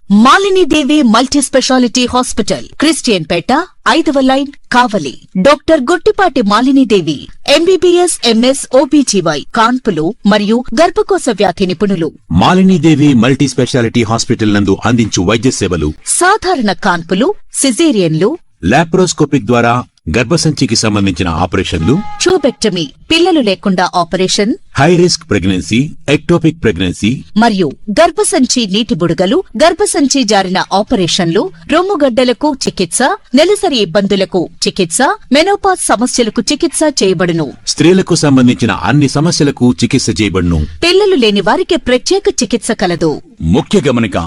Malini Devi multi speciality hospital, Christian Peta, 5వ line, Kavali. Doctor Guttipati Malinidevi, MBBS, MS, OBGY, కాన్పులు మరియు గర్భకోశ వ్యాధి నిపుణులు. మాలినీదేవి మల్టీ స్పెషాలిటీ హాస్పిటల్ నందు అందించు వైద్య సేవలు: సాధారణ కాన్పులు, సిజేరియన్లు, లాప్రోస్కోపిక్ ద్వారా గర్భసంచికి సంబంధించిన ఆపరేషన్లు, ట్యూబెక్టమీ, పిల్లలు లేకుండా operation, high risk pregnancy, ectopic pregnancy మరియు గర్భసంచి నీటి బుడగలు, గర్భసంచి జారిన ఆపరేషన్లు, రొమ్ముగడ్డలకు చికిత్స, నెలసరి ఇబ్బందులకు చికిత్స, మెనోపాజ్ సమస్యలకు చికిత్స చేయబడును. స్త్రీలకు సంబంధించిన అన్ని సమస్యలకు చికిత్స చేయబడును. పిల్లలు లేని వారికి ప్రత్యేక చికిత్స కలదు. ముఖ్య గమనిక: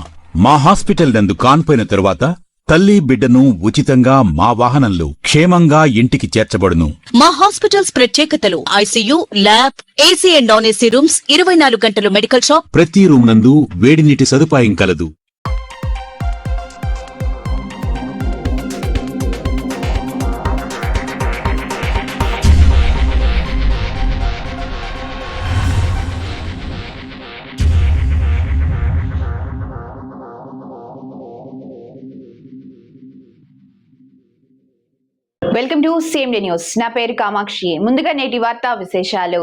మా హాస్పిటల్ నందు కాన్పోయిన తరువాత తల్లి బిడ్డను ఉచితంగా మా వాహనంలో క్షేమంగా ఇంటికి చేర్చబడును. మా హాస్పిటల్స్ ప్రత్యేకతలు: ICU, lab, AC and non AC rooms, 24 గంటలు మెడికల్ షాప్, ప్రతి రూమ్ నందు వేడి నీటి సదుపాయం కలదు. Welcome to same day news. నా పేరు కామాక్షి. ముందుగా నేటి వార్తా విశేషాలు.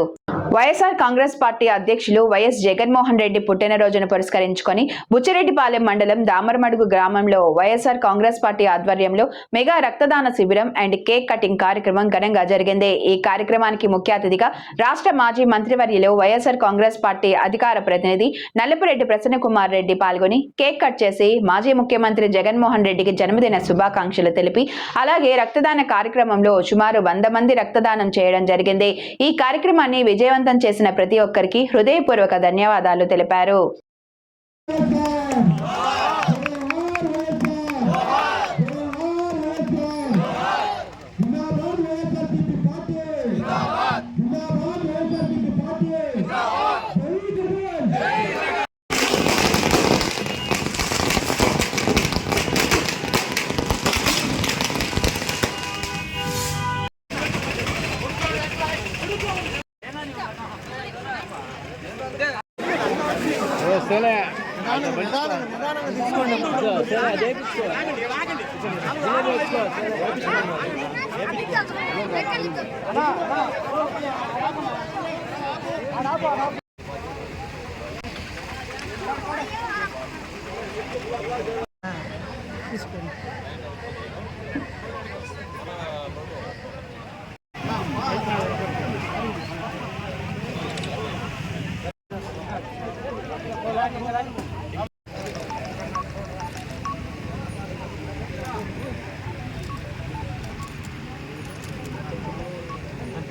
వైఎస్ఆర్ కాంగ్రెస్ పార్టీ అధ్యక్షులు వైఎస్ జగన్మోహన్ రెడ్డి పుట్టినరోజును పురస్కరించుకొని బుచ్చిరెడ్డిపాలెం మండలం దామరమడుగు గ్రామంలో వైఎస్ఆర్ కాంగ్రెస్ పార్టీ ఆధ్వర్యంలో మెగా రక్తదాన శిబిరం అండ్ కేక్ కటింగ్ కార్యక్రమం ఘనంగా జరిగింది. ఈ కార్యక్రమానికి ముఖ్య అతిథిగా రాష్ట్ర మాజీ మంత్రివర్యులు వైఎస్ఆర్ కాంగ్రెస్ పార్టీ అధికార ప్రతినిధి నల్లపురెడ్డి ప్రసన్నకుమార్ రెడ్డి పాల్గొని కేక్ కట్ చేసి మాజీ ముఖ్యమంత్రి జగన్మోహన్ రెడ్డికి జన్మదిన శుభాకాంక్షలు తెలిపి అలాగే రక్తదాన కార్యక్రమంలో సుమారు 100 మంది రక్తదానం చేయడం జరిగింది. ఈ కార్యక్రమాన్ని విజయవంతం చేసిన ప్రతి ఒక్కరికి హృదయపూర్వక ధన్యవాదాలు తెలిపారు.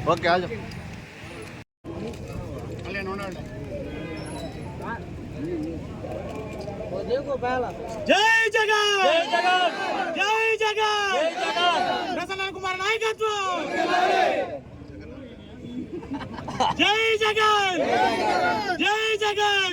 ओके आ जाओ। जय जगन जय जगन जय जगन जय जगन प्रसन्न कुमार नायकत्व जय जगन जय जगन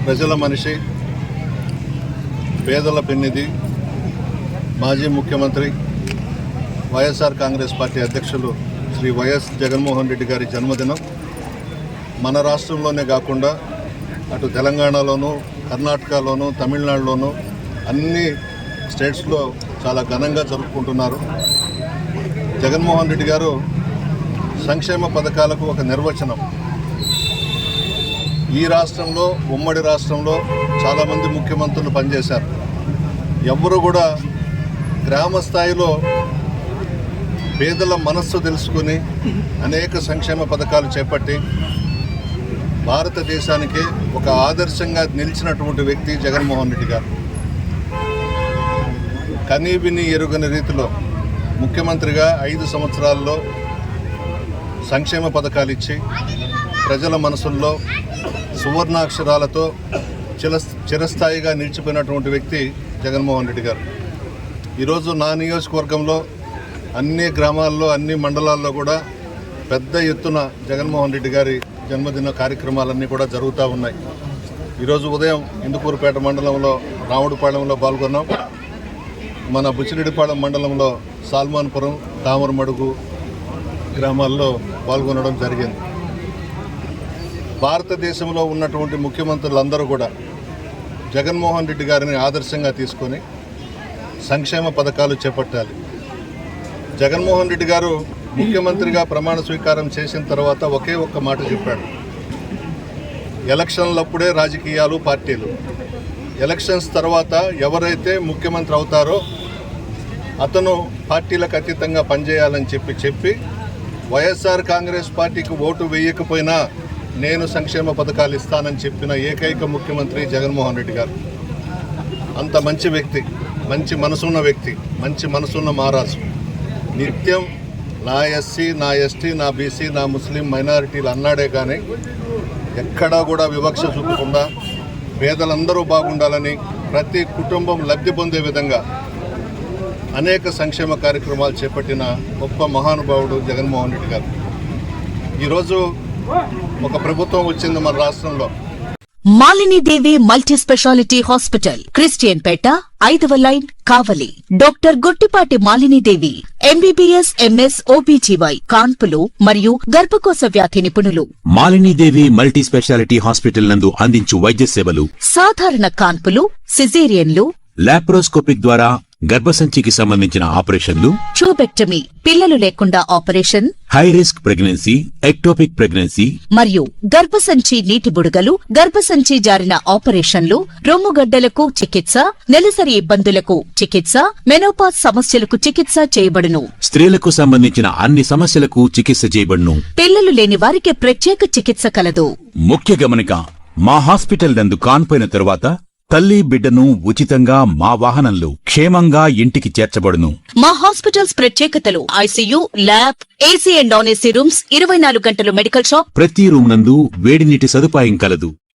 ప్రజల మనిషి, పేదల పెన్నిధి, మాజీ ముఖ్యమంత్రి వైఎస్ఆర్ కాంగ్రెస్ పార్టీ అధ్యక్షులు శ్రీ వైఎస్ జగన్మోహన్ రెడ్డి గారి జన్మదినం మన రాష్ట్రంలోనే కాకుండా అటు తెలంగాణలోనూ, కర్ణాటకలోనూ, తమిళనాడులోనూ అన్ని స్టేట్స్లో చాలా ఘనంగా జరుపుకుంటున్నారు. జగన్మోహన్ రెడ్డి గారు సంక్షేమ పథకాలకు ఒక నిర్వచనం. ఈ రాష్ట్రంలో, ఉమ్మడి రాష్ట్రంలో చాలామంది ముఖ్యమంత్రులు పనిచేశారు. ఎవ్వరూ కూడా గ్రామ స్థాయిలో పేదల మనస్సు తెలుసుకుని అనేక సంక్షేమ పథకాలు చేపట్టి భారతదేశానికి ఒక ఆదర్శంగా నిలిచినటువంటి వ్యక్తి జగన్మోహన్ రెడ్డి గారు. కనీవిని ఎరుగని రీతిలో ముఖ్యమంత్రిగా 5 సంవత్సరాల్లో సంక్షేమ పథకాలు ఇచ్చి ప్రజల మనసుల్లో సువర్ణాక్షరాలతో చిరస్థాయిగా నిలిచిపోయినటువంటి వ్యక్తి జగన్మోహన్ రెడ్డి గారు. ఈరోజు నా నియోజకవర్గంలో అన్ని గ్రామాల్లో అన్ని మండలాల్లో కూడా పెద్ద ఎత్తున జగన్మోహన్ రెడ్డి గారి జన్మదిన కార్యక్రమాలన్నీ కూడా జరుగుతూ ఉన్నాయి. ఈరోజు ఉదయం ఇందుకూరుపేట మండలంలో రాముడిపాళెంలో పాల్గొన్నాం. మన బుచ్చిరెడ్డిపాళెం మండలంలో సాల్మాన్పురం, తామరమడుగు గ్రామాల్లో పాల్గొనడం జరిగింది. భారతదేశంలో ఉన్నటువంటి ముఖ్యమంత్రులందరూ కూడా జగన్మోహన్ రెడ్డి గారిని ఆదర్శంగా తీసుకొని సంక్షేమ పథకాలు చేపట్టాలి. జగన్మోహన్ రెడ్డి గారు ముఖ్యమంత్రిగా ప్రమాణ స్వీకారం చేసిన తర్వాత ఒకే ఒక్క మాట చెప్పాడు, ఎలక్షన్లప్పుడే రాజకీయాలు, పార్టీలు. ఎలక్షన్స్ తర్వాత ఎవరైతే ముఖ్యమంత్రి అవుతారో అతను పార్టీలకు అతీతంగా పనిచేయాలని చెప్పి వైఎస్ఆర్ కాంగ్రెస్ పార్టీకి ఓటు వేయకపోయినా నేను సంక్షేమ పథకాలు ఇస్తానని చెప్పిన ఏకైక ముఖ్యమంత్రి జగన్మోహన్ రెడ్డి గారు. అంత మంచి వ్యక్తి, మంచి మనసున్న వ్యక్తి, మంచి మనసున్న మహారాజు. నిత్యం నా ఎస్సీ, నా ఎస్టీ, నా బీసీ, నా ముస్లిం మైనారిటీలు అన్నాడే కానీ ఎక్కడా కూడా వివక్ష చూపకుండా పేదలందరూ బాగుండాలని, ప్రతి కుటుంబం లబ్ధి పొందే విధంగా అనేక సంక్షేమ కార్యక్రమాలు చేపట్టిన గొప్ప మహానుభావుడు జగన్మోహన్ రెడ్డి గారు. ఈరోజు ఒక ప్రభుత్వం వచ్చింది మన రాష్ట్రంలో. Malinidevi multi speciality hospital, Christian Peta, 5వ line, Kavali. Doctor Guttipati Malinidevi, MBBS, MS, OBGY, కాన్పులు మరియు గర్భకోశ వ్యాధి నిపుణులు. మాలినీదేవి మల్టీ స్పెషాలిటీ హాస్పిటల్ నందు అందించు వైద్య సేవలు: సాధారణ కాన్పులు, సిజేరియన్లు, లాప్రోస్కోపిక్ ద్వారా గర్భసంచికి సంబంధించిన ఆపరేషన్లు, ట్యూబెక్టమీ, పిల్లలు లేకుండా operation, high risk pregnancy, ectopic pregnancy మరియు గర్భసంచి నీటి బుడగలు, గర్భసంచి జారిన ఆపరేషన్లు, రొమ్ముగడ్డలకు చికిత్స, నెలసరి ఇబ్బందులకు చికిత్స, మెనోపాజ్ సమస్యలకు చికిత్స చేయబడును. స్త్రీలకు సంబంధించిన అన్ని సమస్యలకు చికిత్స చేయబడును. పిల్లలు లేని వారికి ప్రత్యేక చికిత్స కలదు. ముఖ్య గమనిక: మా హాస్పిటల్ నందు కాన్పోయిన తరువాత తల్లి బిడ్డను ఉచితంగా మా వాహనంలో క్షేమంగా ఇంటికి చేర్చబడును. మా హాస్పిటల్స్ ప్రత్యేకతలు: ICU, lab, AC and non AC rooms, 24 గంటలు మెడికల్ షాప్, ప్రతి రూమ్ నందు వేడి నీటి సదుపాయం కలదు.